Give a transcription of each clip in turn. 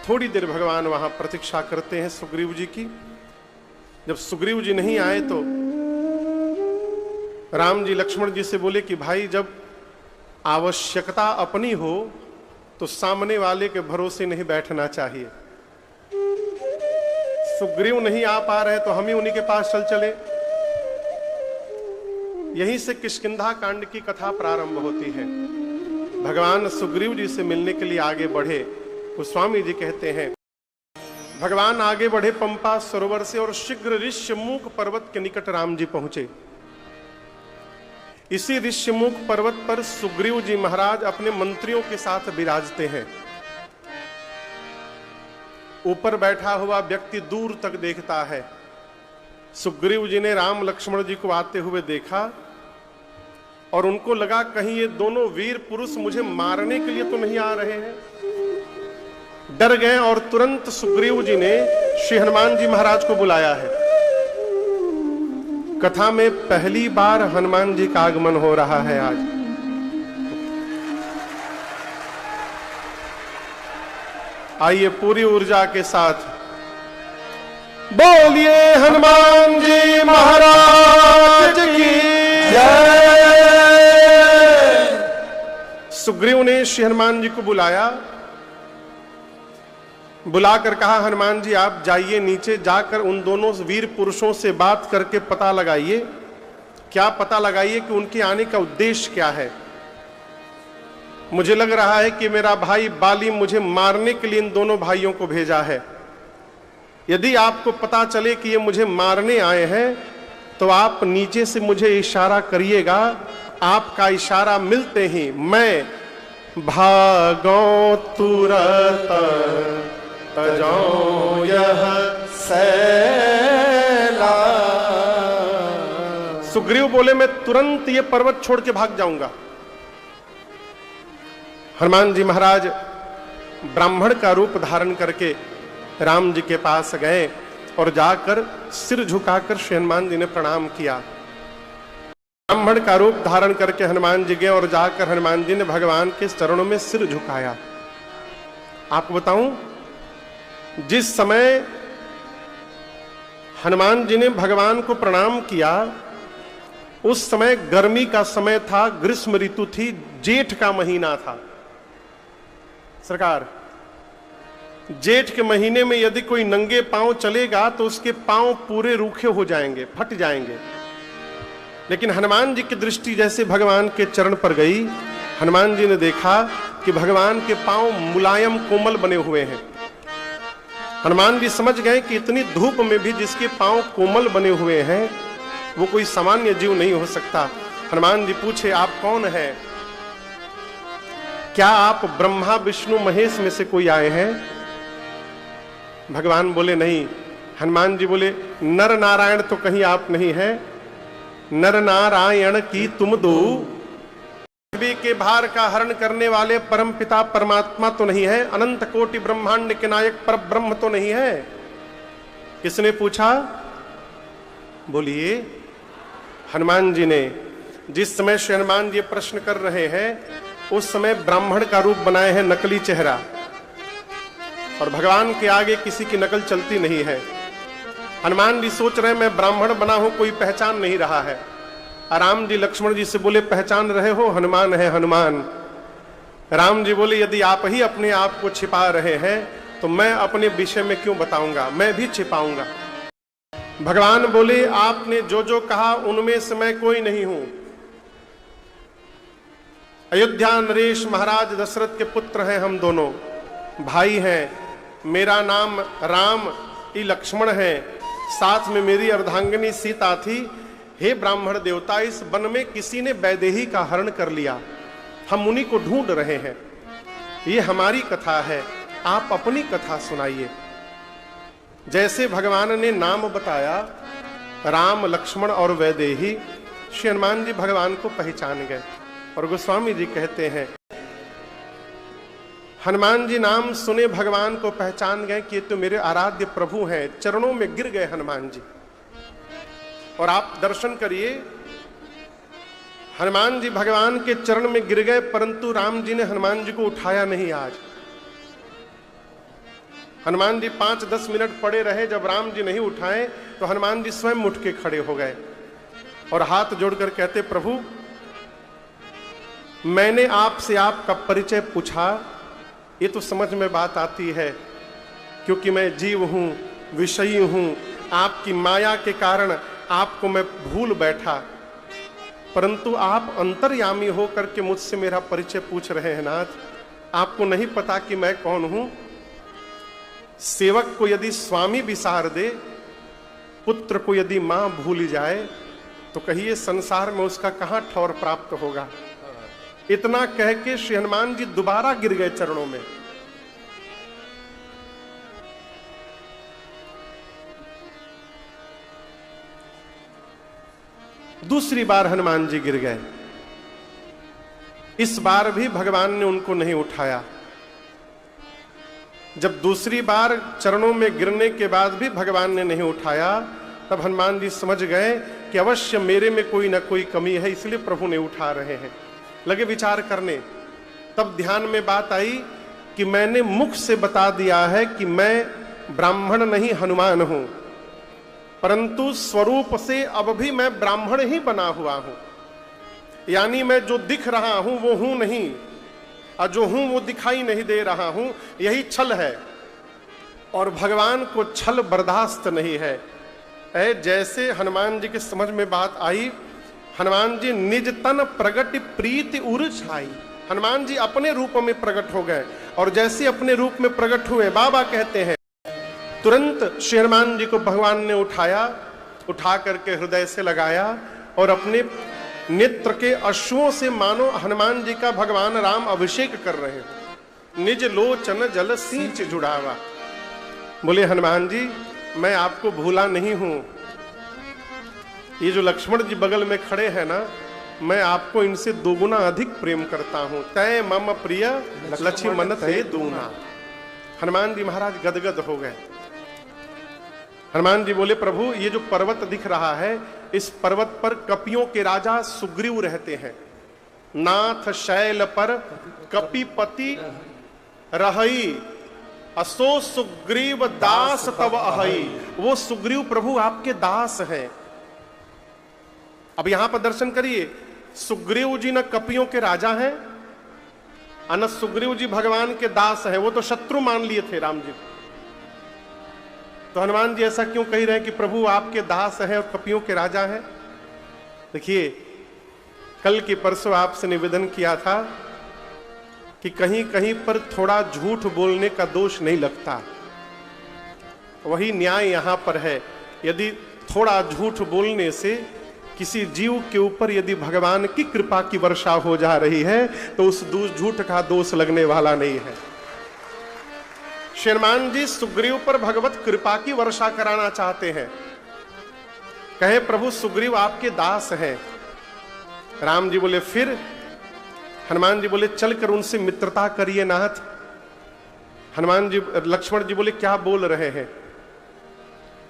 थोड़ी देर भगवान वहां प्रतीक्षा करते हैं सुग्रीव जी की। जब सुग्रीव जी नहीं आए तो राम जी लक्ष्मण जी से बोले कि भाई जब आवश्यकता अपनी हो तो सामने वाले के भरोसे नहीं बैठना चाहिए। सुग्रीव नहीं आ पा रहे तो हम ही उन्हीं के पास चले। यहीं से किष्किंधा कांड की कथा प्रारंभ होती है। भगवान सुग्रीव जी से मिलने के लिए आगे बढ़े। गोस्वामी जी कहते हैं भगवान आगे बढ़े पंपा सरोवर से और शीघ्र ऋष्यमुख पर्वत के निकट राम जी पहुंचे। इसी ऋष्यमुख पर्वत पर सुग्रीव जी महाराज अपने मंत्रियों के साथ विराजते हैं। ऊपर बैठा हुआ व्यक्ति दूर तक देखता है। सुग्रीव जी ने राम लक्ष्मण जी को आते हुए देखा और उनको लगा कहीं ये दोनों वीर पुरुष मुझे मारने के लिए तो नहीं आ रहे हैं। डर गए और तुरंत सुग्रीव जी ने श्री हनुमान जी महाराज को बुलाया है। कथा में पहली बार हनुमान जी का आगमन हो रहा है आज। आइए पूरी ऊर्जा के साथ बोलिए हनुमान जी महाराज की जय। सुग्रीव ने श्री हनुमान जी को बुलाया, बुलाकर कहा हनुमान जी आप जाइए नीचे, जाकर उन दोनों वीर पुरुषों से बात करके पता लगाइए, क्या पता लगाइए कि उनके आने का उद्देश्य क्या है। मुझे लग रहा है कि मेरा भाई बाली मुझे मारने के लिए इन दोनों भाइयों को भेजा है। यदि आपको पता चले कि ये मुझे मारने आए हैं तो आप नीचे से मुझे इशारा करिएगा। आपका इशारा मिलते ही मैं भागो तुरंत तजो यह सैला। सुग्रीव बोले मैं तुरंत ये पर्वत छोड़ के भाग जाऊंगा। हनुमान जी महाराज ब्राह्मण का रूप धारण करके राम जी के पास गए और जाकर सिर झुकाकर श्री हनुमान जी ने प्रणाम किया। ब्राह्मण का रूप धारण करके हनुमान जी गए और जाकर हनुमान जी ने भगवान के चरणों में सिर झुकाया। आपको बताऊं, जिस समय हनुमान जी ने भगवान को प्रणाम किया उस समय गर्मी का समय था, ग्रीष्म ऋतु थी, जेठ का महीना था। सरकार, जेठ के महीने में यदि कोई नंगे पांव चलेगा तो उसके पांव पूरे रूखे हो जाएंगे, फट जाएंगे। लेकिन हनुमान जी की दृष्टि जैसे भगवान के चरण पर गई, हनुमान जी ने देखा कि भगवान के पांव मुलायम कोमल बने हुए हैं। हनुमान जी समझ गए कि इतनी धूप में भी जिसके पांव कोमल बने हुए हैं वो कोई सामान्य जीव नहीं हो सकता। हनुमान जी पूछे आप कौन हैं? क्या आप ब्रह्मा विष्णु महेश में से कोई आए हैं? भगवान बोले नहीं। हनुमान जी बोले नर नारायण तो कहीं आप नहीं हैं। नर नारायण की तुम दो पृथ्वी के भार का हरण करने वाले परम पिता परमात्मा तो नहीं है? अनंत कोटि ब्रह्मांड के नायक पर ब्रह्म तो नहीं है? किसने पूछा? बोलिए। हनुमान जी ने। जिस समय श्री हनुमान जी प्रश्न कर रहे हैं उस समय ब्राह्मण का रूप बनाए हैं, नकली चेहरा, और भगवान के आगे किसी की नकल चलती नहीं है। हनुमान जी सोच रहे मैं ब्राह्मण बना हूं, कोई पहचान नहीं रहा है। राम जी लक्ष्मण जी से बोले पहचान रहे हो? हनुमान है हनुमान। राम जी बोले यदि आप ही अपने आप को छिपा रहे हैं तो मैं अपने विषय में क्यों बताऊंगा, मैं भी छिपाऊंगा। भगवान बोले आपने जो जो कहा उनमें से मैं कोई नहीं हूं। अयोध्या नरेश महाराज दशरथ के पुत्र हैं, हम दोनों भाई हैं। मेरा नाम राम, ई लक्ष्मण है, साथ में मेरी अर्धांगिनी सीता थी। हे ब्राह्मण देवता, इस वन में किसी ने वैदेही का हरण कर लिया, हम उन्हीं को ढूंढ रहे हैं। ये हमारी कथा है, आप अपनी कथा सुनाइए। जैसे भगवान ने नाम बताया राम, लक्ष्मण और वैदेही, श्री हनुमान जी भगवान को पहचान गए। और गोस्वामी जी कहते हैं हनुमान जी नाम सुने भगवान को पहचान गए कि ये तो मेरे आराध्य प्रभु हैं। चरणों में गिर गए हनुमान जी। और आप दर्शन करिए, हनुमान जी भगवान के चरण में गिर गए, परंतु राम जी ने हनुमान जी को उठाया नहीं। आज हनुमान जी 5-10 मिनट पड़े रहे। जब राम जी नहीं उठाए तो हनुमान जी स्वयं उठ के खड़े हो गए और हाथ जोड़कर कहते, प्रभु मैंने आपसे आपका परिचय पूछा, ये तो समझ में बात आती है, क्योंकि मैं जीव हूं, विषयी हूं, आपकी माया के कारण आपको मैं भूल बैठा, परंतु आप अंतर्यामी हो करके मुझसे मेरा परिचय पूछ रहे हैं नाथ। आपको नहीं पता कि मैं कौन हूं? सेवक को यदि स्वामी विसार दे, पुत्र को यदि मां भूल जाए, तो कहिए संसार में उसका कहां ठौर प्राप्त होगा। इतना कह के श्री हनुमान जी दोबारा गिर गए चरणों में। दूसरी बार हनुमान जी गिर गए। इस बार भी भगवान ने उनको नहीं उठाया। जब दूसरी बार चरणों में गिरने के बाद भी भगवान ने नहीं उठाया, तब हनुमान जी समझ गए कि अवश्य मेरे में कोई ना कोई कमी है, इसलिए प्रभु ने उठा रहे हैं। लगे विचार करने। तब ध्यान में बात आई कि मैंने मुख से बता दिया है कि मैं ब्राह्मण नहीं हनुमान हूं, परंतु स्वरूप से अब भी मैं ब्राह्मण ही बना हुआ हूं। यानी मैं जो दिख रहा हूं वो हूं नहीं, और जो हूं वो दिखाई नहीं दे रहा हूं, यही छल है। और भगवान को छल बर्दाश्त नहीं है। जैसे हनुमान जी की समझ में बात आई, हनुमान जी निज तन प्रगट प्रीति उर छाई। हनुमान जी अपने रूप में प्रकट हो गए, और जैसे अपने रूप में प्रकट हुए, बाबा कहते हैं तुरंत श्री हनुमान जी को भगवान ने उठाया, उठा करके हृदय से लगाया और अपने नेत्र के अश्रुओं से मानो हनुमान जी का भगवान राम अभिषेक कर रहे हैं। निज लोचन जल सींच जुड़ावा। बोले हनुमान जी मैं आपको भूला नहीं हूं। ये जो लक्ष्मण जी बगल में खड़े हैं ना, मैं आपको इनसे दोगुना अधिक प्रेम करता हूं। तय मम प्रिय लक्ष्मण ते दूना। हनुमान जी महाराज गदगद हो गए। हनुमान जी बोले प्रभु ये जो पर्वत दिख रहा है, इस पर्वत पर कपियों के राजा सुग्रीव रहते हैं। नाथ शैल पर कपिपति रहई, असो सुग्रीव दास तव अहई। वो सुग्रीव प्रभु आपके दास हैं। अब यहां पर दर्शन करिए, सुग्रीव जी न कपियों के राजा हैं, न सुग्रीव जी भगवान के दास हैं। वो तो शत्रु मान लिए थे राम जी। तो हनुमान जी ऐसा क्यों कह रहे हैं कि प्रभु आपके दास हैं और कपियों के राजा हैं? देखिए, कल की परसों आपसे निवेदन किया था कि कहीं कहीं पर थोड़ा झूठ बोलने का दोष नहीं लगता। वही न्याय यहां पर है। यदि थोड़ा झूठ बोलने से किसी जीव के ऊपर यदि भगवान की कृपा की वर्षा हो जा रही है, तो उस झूठ का दोष लगने वाला नहीं है। श्री हनुमान जी सुग्रीव पर भगवत कृपा की वर्षा कराना चाहते हैं। कहे प्रभु सुग्रीव आपके दास हैं। राम जी बोले फिर? हनुमान जी बोले चलकर उनसे मित्रता करिए नाथ। हनुमान जी लक्ष्मण जी बोले क्या बोल रहे हैं?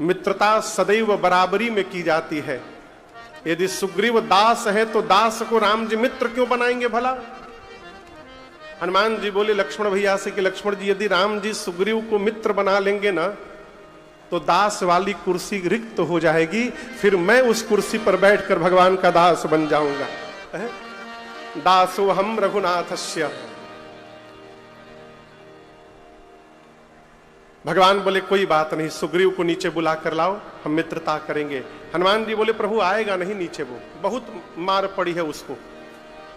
मित्रता सदैव बराबरी में की जाती है। यदि सुग्रीव दास है तो दास को राम जी मित्र क्यों बनाएंगे भला? हनुमान जी बोले लक्ष्मण भैया से कि लक्ष्मण जी यदि राम जी सुग्रीव को मित्र बना लेंगे ना, तो दास वाली कुर्सी रिक्त हो जाएगी, फिर मैं उस कुर्सी पर बैठकर भगवान का दास बन जाऊंगा। दासो हम रघुनाथस्य। भगवान बोले कोई बात नहीं, सुग्रीव को नीचे बुला कर लाओ, हम मित्रता करेंगे। हनुमान जी बोले प्रभु आएगा नहीं नीचे, वो बहुत मार पड़ी है उसको,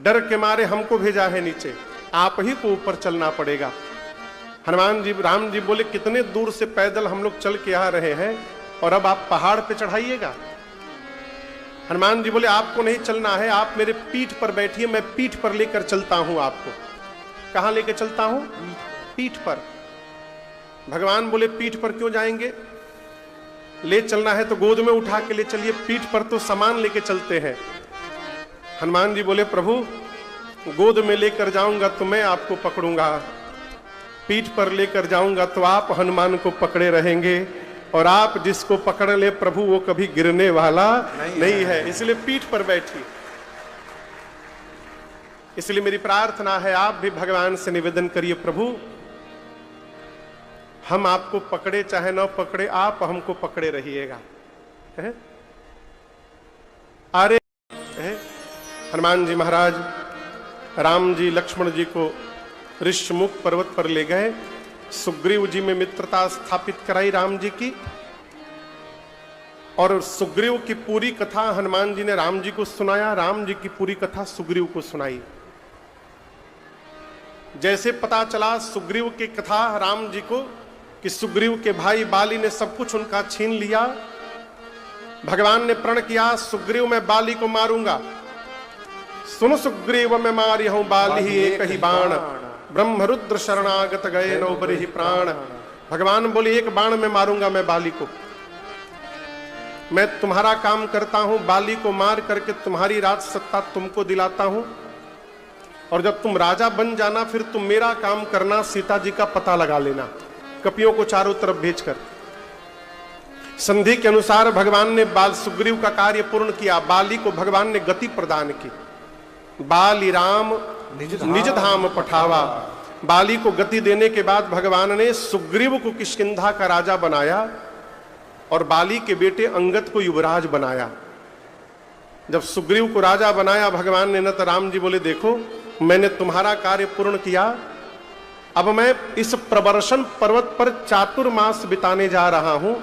डर के मारे हमको भेजा है नीचे, आप ही को ऊपर चलना पड़ेगा। हनुमान जी राम जी बोले कितने दूर से पैदल हम लोग चल के आ रहे हैं और अब आप पहाड़ पे चढ़ाइएगा। हनुमान जी बोले आपको नहीं चलना है, आप मेरे पीठ पर बैठिए, मैं पीठ पर लेकर चलता हूं आपको। कहां लेकर चलता हूं? पीठ पर। भगवान बोले पीठ पर क्यों जाएंगे? ले चलना है तो गोद में उठा के ले चलिए, पीठ पर तो सामान लेके चलते हैं। हनुमान जी बोले प्रभु गोद में लेकर जाऊंगा तो मैं आपको पकड़ूंगा, पीठ पर लेकर जाऊंगा तो आप हनुमान को पकड़े रहेंगे, और आप जिसको पकड़ ले प्रभु वो कभी गिरने वाला नहीं है, इसलिए पीठ पर बैठिए। इसलिए मेरी प्रार्थना है आप भी भगवान से निवेदन करिए प्रभु हम आपको पकड़े चाहे न पकड़े, आप हमको पकड़े रहिएगा। अरे हनुमान जी महाराज राम जी लक्ष्मण जी को ऋषमुख पर्वत पर ले गए, सुग्रीव जी में मित्रता स्थापित कराई राम जी की, और सुग्रीव की पूरी कथा हनुमान जी ने राम जी को सुनाया, राम जी की पूरी कथा सुग्रीव को सुनाई। जैसे पता चला सुग्रीव की कथा राम जी को कि सुग्रीव के भाई बाली ने सब कुछ उनका छीन लिया, भगवान ने प्रण किया सुग्रीव मैं बाली को मारूंगा। सुन सुग्रीव मैं मारी हूं बाली एक ही बाण, ब्रह्म रुद्र शरणागत गए नो बरिहि प्राण। भगवान बोले एक बाण में मारूंगा मैं बाली को, मैं तुम्हारा काम करता हूं, बाली को मार करके तुम्हारी राज सत्ता तुमको दिलाता हूं, और जब तुम राजा बन जाना फिर तुम मेरा काम करना, सीता जी का पता लगा लेना, कपियों को चारों तरफ भेजकर। संधि के अनुसार भगवान ने बाल सुग्रीव का कार्य पूर्ण किया, बाली को भगवान ने गति प्रदान की। बाली राम निज धाम पठावा, बाली को गति देने के बाद भगवान ने सुग्रीव को किष्किंधा का राजा बनाया और बाली के बेटे अंगद को युवराज बनाया। जब सुग्रीव को राजा बनाया भगवान ने, न तो राम जी बोले देखो मैंने तुम्हारा कार्य पूर्ण किया, अब मैं इस प्रवर्षण पर्वत पर चातुर्मास बिताने जा रहा हूं,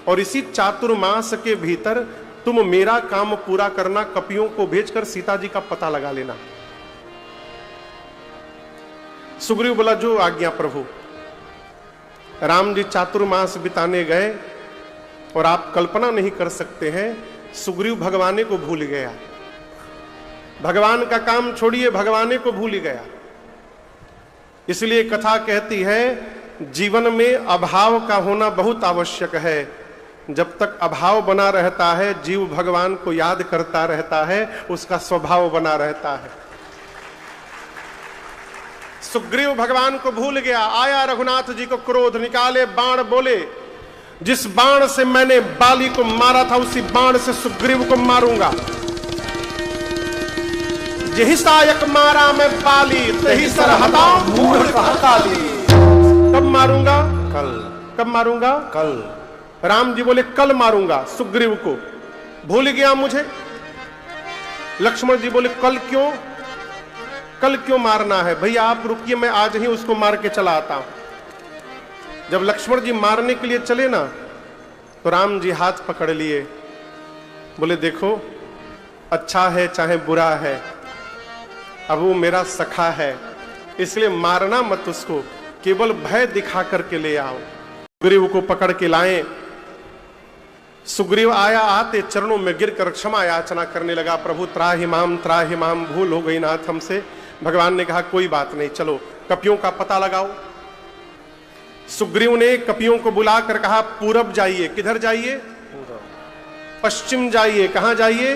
और इसी चातुर्मास के भीतर तुम मेरा काम पूरा करना, कपियों को भेजकर सीता जी का पता लगा लेना। सुग्रीव बोला जो आज्ञा प्रभु। राम जी चातुर्मास बिताने गए, और आप कल्पना नहीं कर सकते हैं सुग्रीव भगवाने को भूल गया, भगवान का काम छोड़िए भगवाने को भूल गया। इसलिए कथा कहती है जीवन में अभाव का होना बहुत आवश्यक है। जब तक अभाव बना रहता है जीव भगवान को याद करता रहता है, उसका स्वभाव बना रहता है। सुग्रीव भगवान को भूल गया, आया रघुनाथ जी को क्रोध, निकाले बाण, बोले जिस बाण से मैंने बाली को मारा था उसी बाण से सुग्रीव को मारूंगा। यही सायक मारा मैं बाली, तही सरहता मूढ़ काली। कब मारूंगा? कल। कब मारूंगा? कल। राम जी बोले कल मारूंगा सुग्रीव को, भूल गया मुझे। लक्ष्मण जी बोले कल क्यों? कल क्यों मारना है? भैया आप रुकिए, मैं आज ही उसको मार के चला आता हूं। जब लक्ष्मण जी मारने के लिए चले ना, तो राम जी हाथ पकड़ लिए, बोले देखो अच्छा है चाहे बुरा है, अब वो मेरा सखा है, इसलिए मारना मत उसको, केवल भय दिखा करके ले आओ। सुग्रीव को पकड़ के लाए। सुग्रीव आया, आते चरणों में गिरकर क्षमा याचना करने लगा, प्रभु त्राहि माम, भूल हो गई नाथ हमसे। भगवान ने कहा कोई बात नहीं, चलो कपियों का पता लगाओ। सुग्रीव ने कपियों को बुलाकर कहा पूरब जाइए। किधर जाइए? पश्चिम जाइए। कहां जाइए?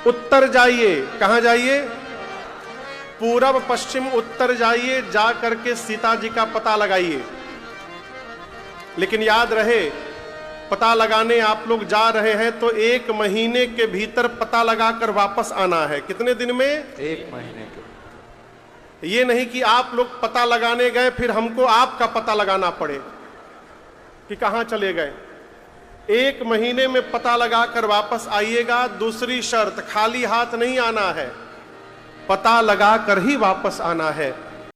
उत्तर जाइए। कहां जाइए? पूरब पश्चिम उत्तर जाइए, जा करके सीता जी का पता लगाइए। लेकिन याद रहे पता लगाने आप लोग जा रहे हैं तो 1 महीने के भीतर पता लगाकर वापस आना है। कितने दिन में? 1 महीने के। ये नहीं कि आप लोग पता लगाने गए फिर हमको आपका पता लगाना पड़े कि कहां चले गए। 1 महीने में पता लगाकर वापस आइएगा। दूसरी शर्त, खाली हाथ नहीं आना है, पता लगाकर ही वापस आना है।